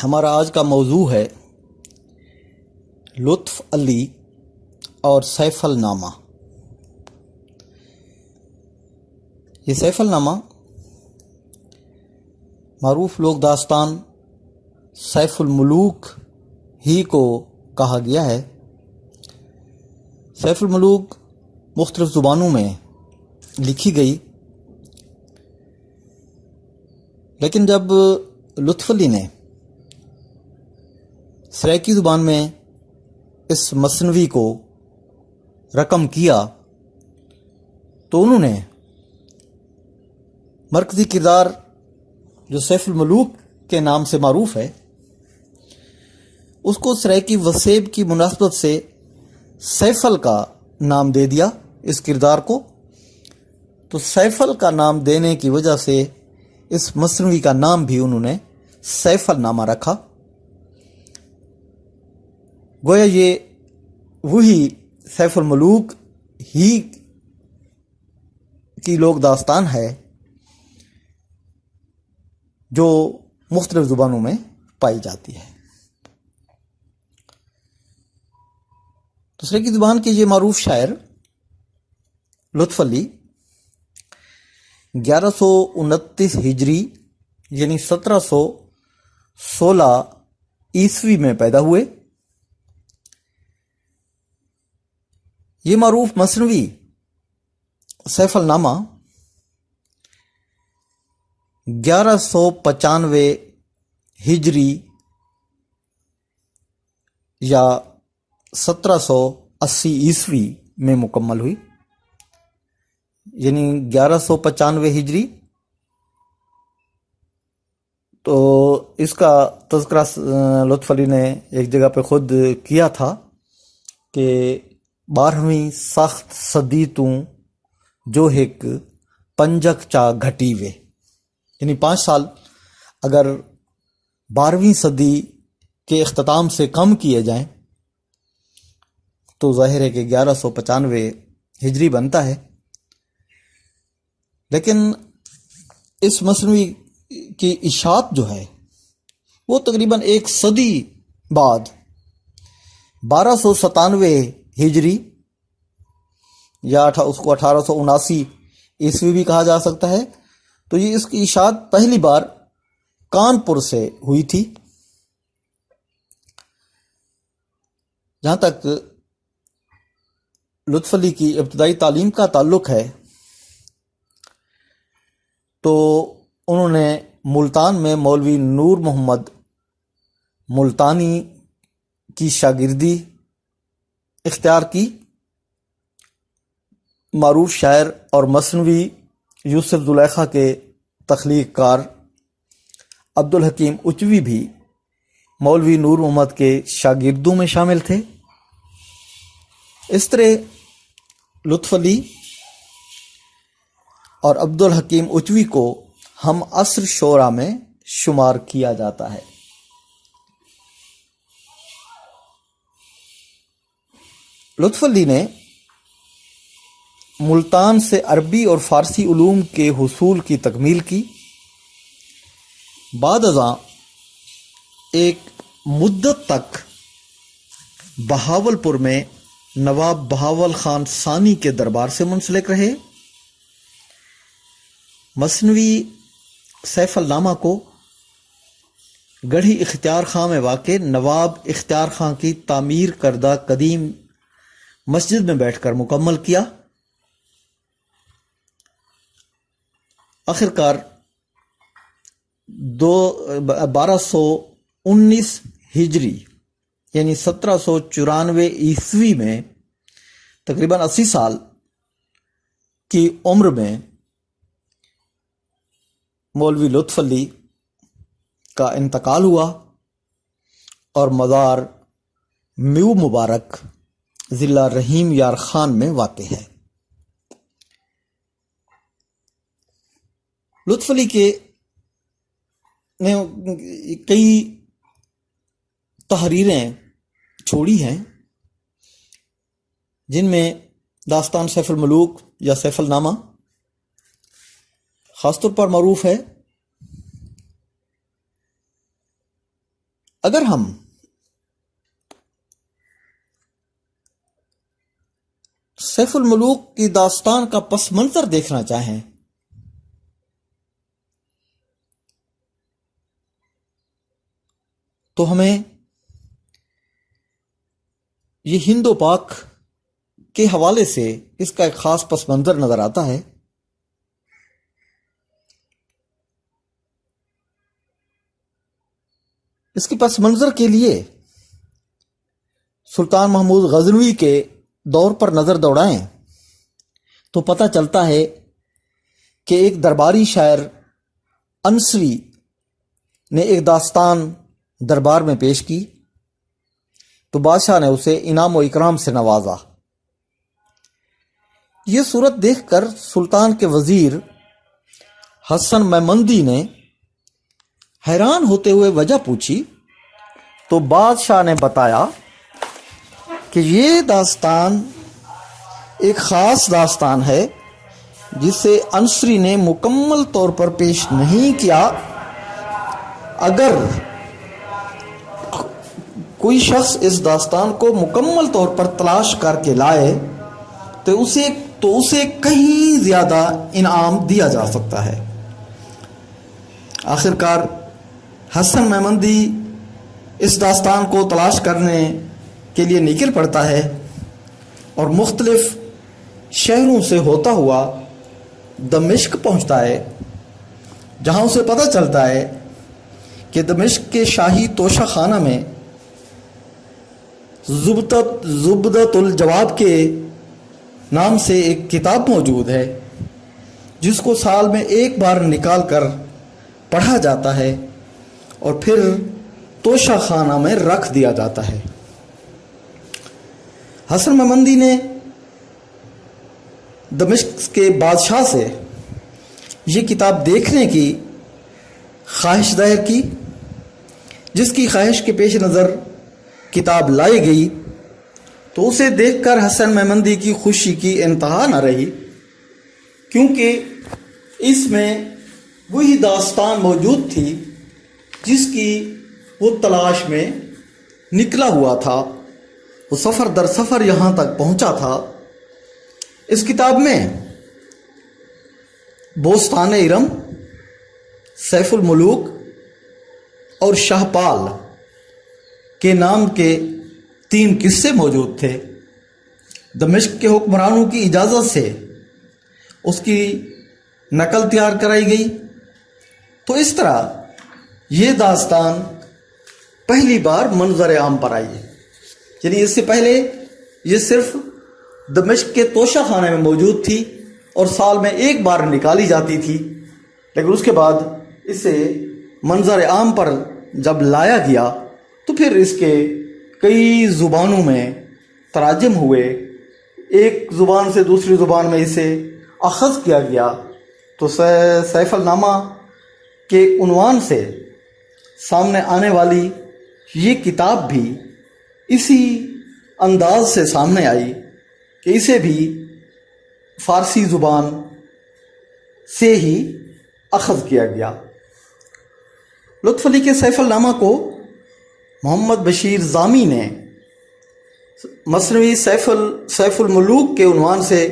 ہمارا آج کا موضوع ہے لطف علی اور سیف النامہ۔ یہ سیف النامہ معروف لوک داستان سیف الملوک ہی کو کہا گیا ہے۔ سیف الملوک مختلف زبانوں میں لکھی گئی، لیکن جب لطف علی نے سرائیکی زبان میں اس مثنوی کو رقم کیا تو انہوں نے مرکزی کردار جو سیف الملوک کے نام سے معروف ہے اس کو سرائیکی وسیب کی مناسبت سے سیفل کا نام دے دیا اس کردار کو۔ تو سیفل کا نام دینے کی وجہ سے اس مثنوی کا نام بھی انہوں نے سیف النامہ رکھا۔ گویا یہ وہی سیف الملوک ہی کی لوک داستان ہے جو مختلف زبانوں میں پائی جاتی ہے۔ دوسرے کی زبان کے یہ معروف شاعر لطف علی 1129 ہجری یعنی 1716 عیسوی میں پیدا ہوئے۔ یہ معروف مثنوی سیف النامہ 1195 ہجری یا 1780 عیسوی میں مکمل ہوئی، یعنی 1195 ہجری۔ تو اس کا تذکرہ لطف علی نے ایک جگہ پہ خود کیا تھا کہ 12ویں سخت صدی تو جو ایک پنجک چا گھٹی وے، یعنی 5 سال اگر 12ویں صدی کے اختتام سے کم کیے جائیں تو ظاہر ہے کہ 1195 ہجری بنتا ہے۔ لیکن اس مثنوی کی اشاعت جو ہے وہ تقریباً 1 صدی بعد 1297 ہجری یا اس کو 1879 عیسوی بھی کہا جا سکتا ہے۔ تو یہ اس کی اشاعت پہلی بار کانپور سے ہوئی تھی۔ جہاں تک لطف علی کی ابتدائی تعلیم کا تعلق ہے تو انہوں نے ملتان میں مولوی نور محمد ملتانی کی شاگردی اختیار کی۔ معروف شاعر اور مثنوی یوسف زلیخا کے تخلیق کار عبدالحکیم اچوی بھی مولوی نور محمد کے شاگردوں میں شامل تھے۔ اس طرح لطف علی اور عبدالحکیم اچوی کو ہم عصر شعراء میں شمار کیا جاتا ہے۔ لطف علی نے ملتان سے عربی اور فارسی علوم کے حصول کی تکمیل کی۔ بعد ازاں ایک مدت تک بہاولپور میں نواب بہاول خان ثانی کے دربار سے منسلک رہے۔ مثنوی سیف النامہ کو گڑھی اختیار خاں میں واقع نواب اختیار خاں کی تعمیر کردہ قدیم مسجد میں بیٹھ کر مکمل کیا۔ آخرکار 1219 ہجری یعنی 1794 عیسوی میں تقریباً 80 سال کی عمر میں مولوی لطف علی کا انتقال ہوا اور مزار میو مبارک ضلع رحیم یار خان میں واقع ہے۔ لطف علی کے نے کئی تحریریں چھوڑی ہیں جن میں داستان سیف الملوک یا سیف النامہ خاص طور پر معروف ہے۔ اگر ہم سیف الملوک کی داستان کا پس منظر دیکھنا چاہیں تو ہمیں یہ ہند و پاک کے حوالے سے اس کا ایک خاص پس منظر نظر آتا ہے۔ اس کے پس منظر کے لیے سلطان محمود غزنوی کے دور پر نظر دوڑائیں تو پتہ چلتا ہے کہ ایک درباری شاعر انصری نے ایک داستان دربار میں پیش کی تو بادشاہ نے اسے انعام و اکرام سے نوازا۔ یہ صورت دیکھ کر سلطان کے وزیر حسن میمندی نے حیران ہوتے ہوئے وجہ پوچھی تو بادشاہ نے بتایا کہ یہ داستان ایک خاص داستان ہے جسے انصری نے مکمل طور پر پیش نہیں کیا۔ اگر کوئی شخص اس داستان کو مکمل طور پر تلاش کر کے لائے تو اسے کہیں زیادہ انعام دیا جا سکتا ہے۔ آخرکار حسن میمندی اس داستان کو تلاش کرنے کے لیے نکل پڑتا ہے اور مختلف شہروں سے ہوتا ہوا دمشق پہنچتا ہے، جہاں اسے پتہ چلتا ہے کہ دمشق کے شاہی توشہ خانہ میں زبدۃ الجواب کے نام سے ایک کتاب موجود ہے جس کو سال میں ایک بار نکال کر پڑھا جاتا ہے اور پھر توشہ خانہ میں رکھ دیا جاتا ہے۔ حسن میمندی نے دمشق کے بادشاہ سے یہ کتاب دیکھنے کی خواہش ظاہر کی، جس کی خواہش کے پیش نظر کتاب لائی گئی تو اسے دیکھ کر حسن میمندی کی خوشی کی انتہا نہ رہی، کیونکہ اس میں وہی داستان موجود تھی جس کی وہ تلاش میں نکلا ہوا تھا۔ وہ سفر در سفر یہاں تک پہنچا تھا۔ اس کتاب میں بوستان ارم، سیف الملوک اور شاہپال کے نام کے 3 قصے موجود تھے۔ دمشق کے حکمرانوں کی اجازت سے اس کی نقل تیار کرائی گئی۔ تو اس طرح یہ داستان پہلی بار منظر عام پر آئی ہے، یعنی اس سے پہلے یہ صرف دمشق کے توشہ خانے میں موجود تھی اور سال میں ایک بار نکالی جاتی تھی، لیکن اس کے بعد اسے منظر عام پر جب لایا گیا تو پھر اس کے کئی زبانوں میں تراجم ہوئے، ایک زبان سے دوسری زبان میں اسے اخذ کیا گیا۔ تو سیف النامہ کے عنوان سے سامنے آنے والی یہ کتاب بھی اسی انداز سے سامنے آئی کہ اسے بھی فارسی زبان سے ہی اخذ کیا گیا۔ لطف علی کے سیف النامہ کو محمد بشیر زامی نے مثنوی سیف الملوک کے عنوان سے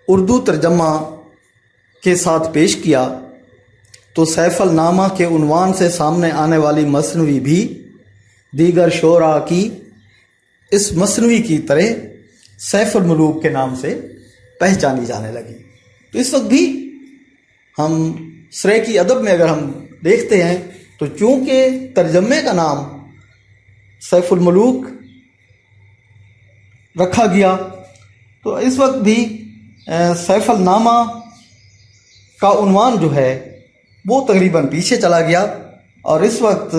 اردو ترجمہ کے ساتھ پیش کیا، تو سیف النامہ کے عنوان سے سامنے آنے والی مثنوی بھی دیگر شعراء کی اس مثنوی کی طرح سیف الملوک کے نام سے پہچانی جانے لگی۔ تو اس وقت بھی ہم سریکی ادب میں اگر ہم دیکھتے ہیں تو چونکہ ترجمے کا نام سیف الملوک رکھا گیا تو اس وقت بھی سیف النامہ کا عنوان جو ہے وہ تقریباً پیچھے چلا گیا، اور اس وقت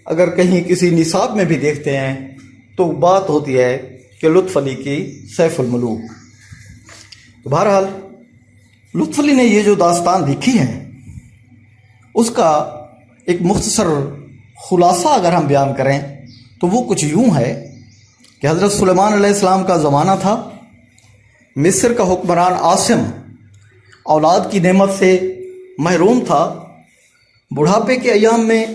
اگر کہیں کسی نصاب میں بھی دیکھتے ہیں تو بات ہوتی ہے کہ لطف علی کی سیف الملوک۔ تو بہرحال لطف علی نے یہ جو داستان لکھی ہے اس کا ایک مختصر خلاصہ اگر ہم بیان کریں تو وہ کچھ یوں ہے کہ حضرت سلیمان علیہ السلام کا زمانہ تھا، مصر کا حکمران عاصم اولاد کی نعمت سے محروم تھا، بڑھاپے کے ایام میں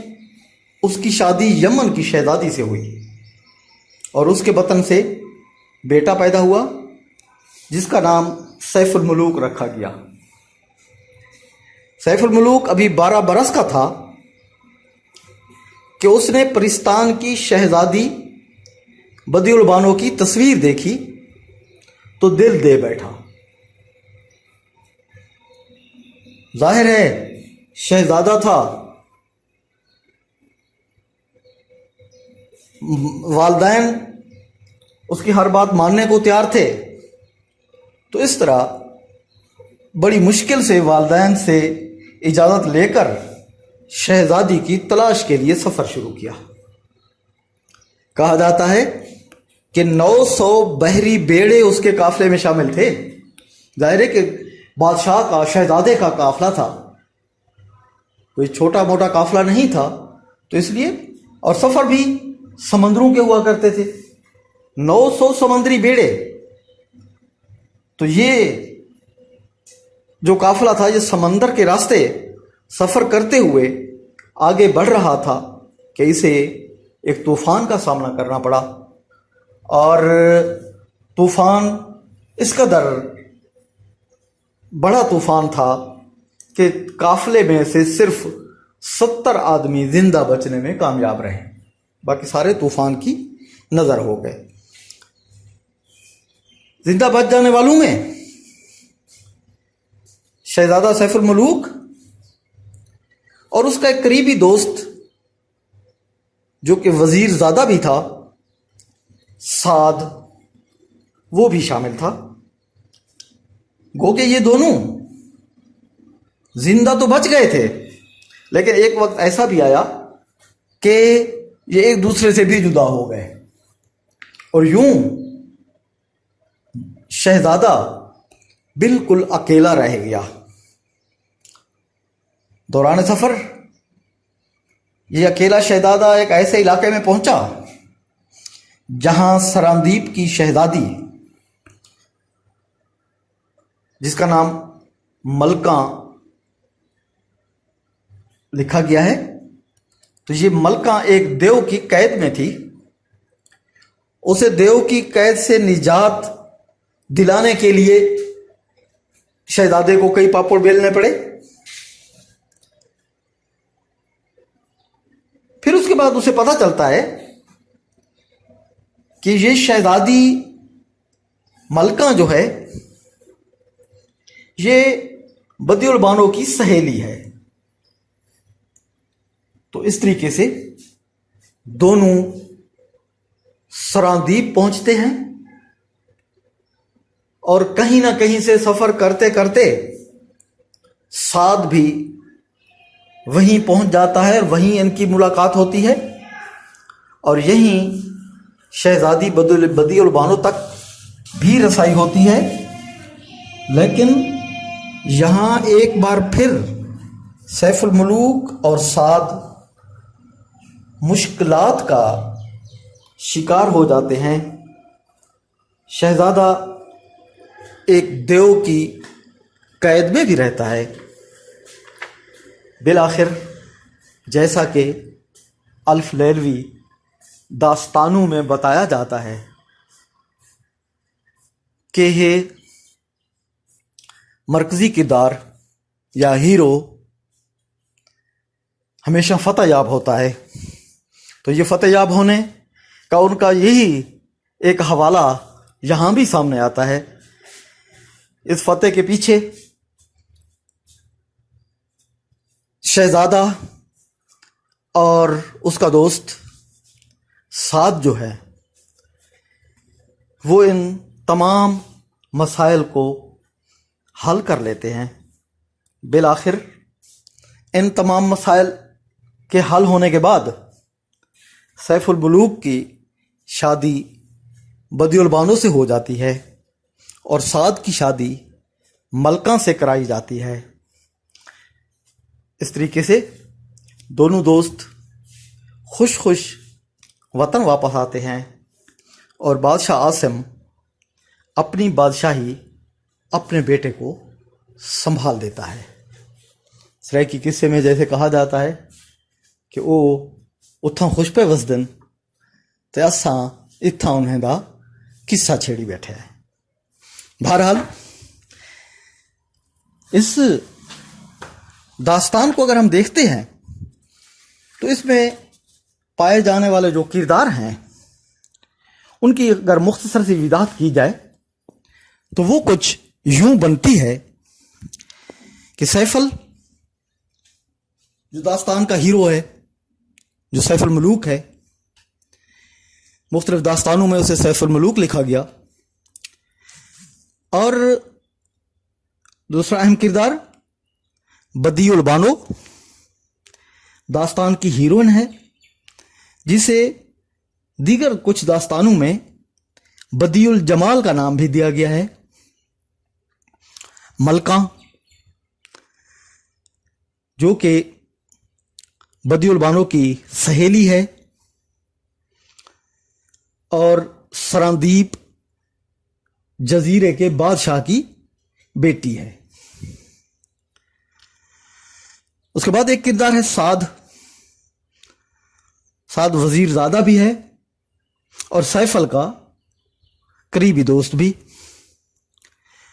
اس کی شادی یمن کی شہزادی سے ہوئی اور اس کے بطن سے بیٹا پیدا ہوا جس کا نام سیف الملوک رکھا گیا۔ سیف الملوک ابھی 12 برس کا تھا کہ اس نے پرستان کی شہزادی بدیع البانو کی تصویر دیکھی تو دل دے بیٹھا۔ ظاہر ہے شہزادہ تھا، والدین اس کی ہر بات ماننے کو تیار تھے، تو اس طرح بڑی مشکل سے والدین سے اجازت لے کر شہزادی کی تلاش کے لیے سفر شروع کیا۔ کہا جاتا ہے کہ 900 بحری بیڑے اس کے قافلے میں شامل تھے۔ ظاہر ہے کہ بادشاہ کا، شہزادے کا قافلہ تھا، کوئی چھوٹا موٹا قافلہ نہیں تھا، تو اس لیے، اور سفر بھی سمندروں کے ہوا کرتے تھے، 900 سمندری بیڑے۔ تو یہ جو قافلہ تھا یہ سمندر کے راستے سفر کرتے ہوئے آگے بڑھ رہا تھا کہ اسے ایک طوفان کا سامنا کرنا پڑا، اور طوفان اس قدر بڑا طوفان تھا کہ قافلے میں سے صرف 70 آدمی زندہ بچنے میں کامیاب رہے، باقی سارے طوفان کی نظر ہو گئے۔ زندہ بچ جانے والوں میں شہزادہ سیف الملوک اور اس کا ایک قریبی دوست جو کہ وزیر زادہ بھی تھا، سعد، وہ بھی شامل تھا۔ گو کہ یہ دونوں زندہ تو بچ گئے تھے، لیکن ایک وقت ایسا بھی آیا کہ یہ ایک دوسرے سے بھی جدا ہو گئے، اور یوں شہزادہ بالکل اکیلا رہ گیا۔ دوران سفر یہ اکیلا شہزادہ ایک ایسے علاقے میں پہنچا جہاں سراندیپ کی شہزادی، جس کا نام ملکہ لکھا گیا ہے، تو یہ ملکہ ایک دیو کی قید میں تھی۔ اسے دیو کی قید سے نجات دلانے کے لیے شہزادے کو کئی پاپڑ بیلنے پڑے۔ پھر اس کے بعد اسے پتہ چلتا ہے کہ یہ شہزادی ملکہ جو ہے یہ بدیع البانو کی سہیلی ہے۔ تو اس طریقے سے دونوں سراندیپ پہنچتے ہیں، اور کہیں نہ کہیں سے سفر کرتے کرتے سعد بھی وہیں پہنچ جاتا ہے، وہیں ان کی ملاقات ہوتی ہے، اور یہیں شہزادی بدیع البانو تک بھی رسائی ہوتی ہے۔ لیکن یہاں ایک بار پھر سیف الملوک اور سعد مشکلات کا شکار ہو جاتے ہیں۔ شہزادہ ایک دیو کی قید میں بھی رہتا ہے۔ بالآخر جیسا کہ الف لیلوی داستانوں میں بتایا جاتا ہے کہ یہ مرکزی کردار یا ہیرو ہمیشہ فتح یاب ہوتا ہے، تو یہ فتح یاب ہونے کا ان کا یہی ایک حوالہ یہاں بھی سامنے آتا ہے۔ اس فتح کے پیچھے شہزادہ اور اس کا دوست سعد جو ہے وہ ان تمام مسائل کو حل کر لیتے ہیں۔ بالآخر ان تمام مسائل کے حل ہونے کے بعد سیف الملوک کی شادی بدیع البانو سے ہو جاتی ہے، اور سعد کی شادی ملکہ سے کرائی جاتی ہے۔ اس طریقے سے دونوں دوست خوش خوش وطن واپس آتے ہیں، اور بادشاہ عاصم اپنی بادشاہی اپنے بیٹے کو سنبھال دیتا ہے۔ سرائکی قصے میں جیسے کہا جاتا ہے کہ وہ اتھاں خوش پہ وسدن تے اساں اتھاں انہیں دا قصہ چھیڑی بیٹھے ہیں۔ بہرحال اس داستان کو اگر ہم دیکھتے ہیں تو اس میں پائے جانے والے جو کردار ہیں ان کی اگر مختصر سی وضاحت کی جائے تو وہ کچھ یوں بنتی ہے کہ سیف جو داستان کا ہیرو ہے، جو سیف الملوک ہے، مختلف داستانوں میں اسے سیف الملوک لکھا گیا، اور دوسرا اہم کردار بدیع البانو داستان کی ہیروئن ہے، جسے دیگر کچھ داستانوں میں بدیع الجمال کا نام بھی دیا گیا ہے۔ ملکہ جو کہ بدیع البانو کی سہیلی ہے، اور سراندیپ جزیرے کے بادشاہ کی بیٹی ہے۔ اس کے بعد ایک کردار ہے سعد وزیر زادہ بھی ہے اور سیفل کا قریبی دوست بھی۔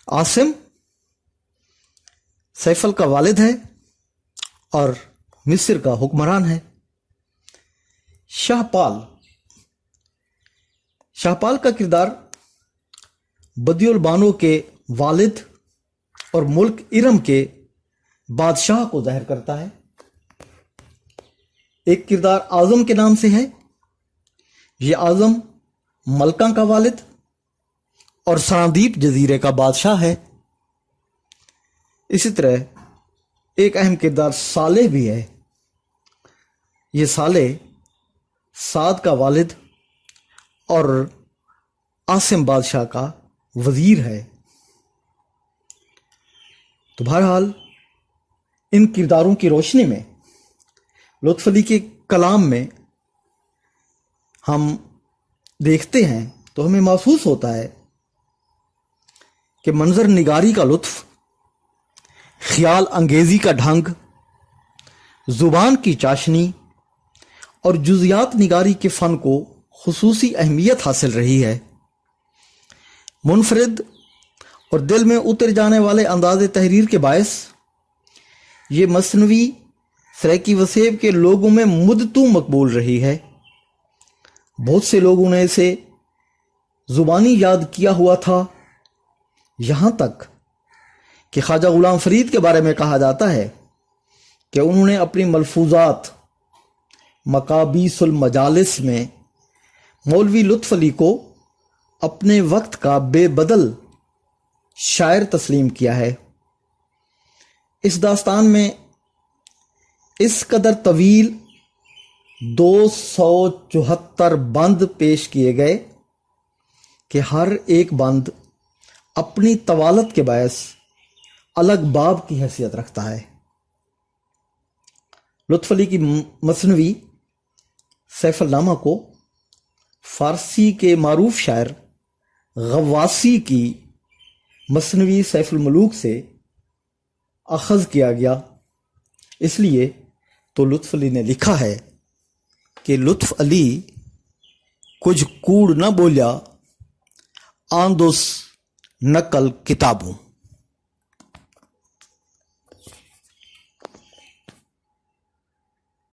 عاصم سیفل کا والد ہے اور مصر کا حکمران ہے۔ شاہپال کا کردار بدیع البانو کے والد اور ملک ارم کے بادشاہ کو ظاہر کرتا ہے۔ ایک کردار اعظم کے نام سے ہے، یہ اعظم ملکہ کا والد اور سراندیپ جزیرے کا بادشاہ ہے۔ اسی طرح ایک اہم کردار صالح بھی ہے، یہ صالح سعد کا والد اور عاصم بادشاہ کا وزیر ہے۔ تو بہرحال ان کرداروں کی روشنی میں لطف علی کے کلام میں ہم دیکھتے ہیں تو ہمیں محسوس ہوتا ہے کہ منظر نگاری کا لطف، خیال انگیزی کا ڈھنگ، زبان کی چاشنی اور جزیات نگاری کے فن کو خصوصی اہمیت حاصل رہی ہے۔ منفرد اور دل میں اتر جانے والے انداز تحریر کے باعث یہ مثنوی سریکی وسیب کے لوگوں میں مدتوں مقبول رہی ہے۔ بہت سے لوگوں نے اسے زبانی یاد کیا ہوا تھا، یہاں تک کہ خواجہ غلام فرید کے بارے میں کہا جاتا ہے کہ انہوں نے اپنی ملفوظات مقابیس المجالس میں مولوی لطف علی کو اپنے وقت کا بے بدل شاعر تسلیم کیا ہے۔ اس داستان میں اس قدر طویل 274 بند پیش کیے گئے کہ ہر ایک بند اپنی طوالت کے باعث الگ باب کی حیثیت رکھتا ہے۔ لطف علی کی مثنوی سیف النامہ کو فارسی کے معروف شاعر غواصی کی مثنوی سیف الملوک سے اخذ کیا گیا، اس لیے تو لطف علی نے لکھا ہے کہ لطف علی کچھ کوڑ نہ بولیا آندوس نقل کتابوں۔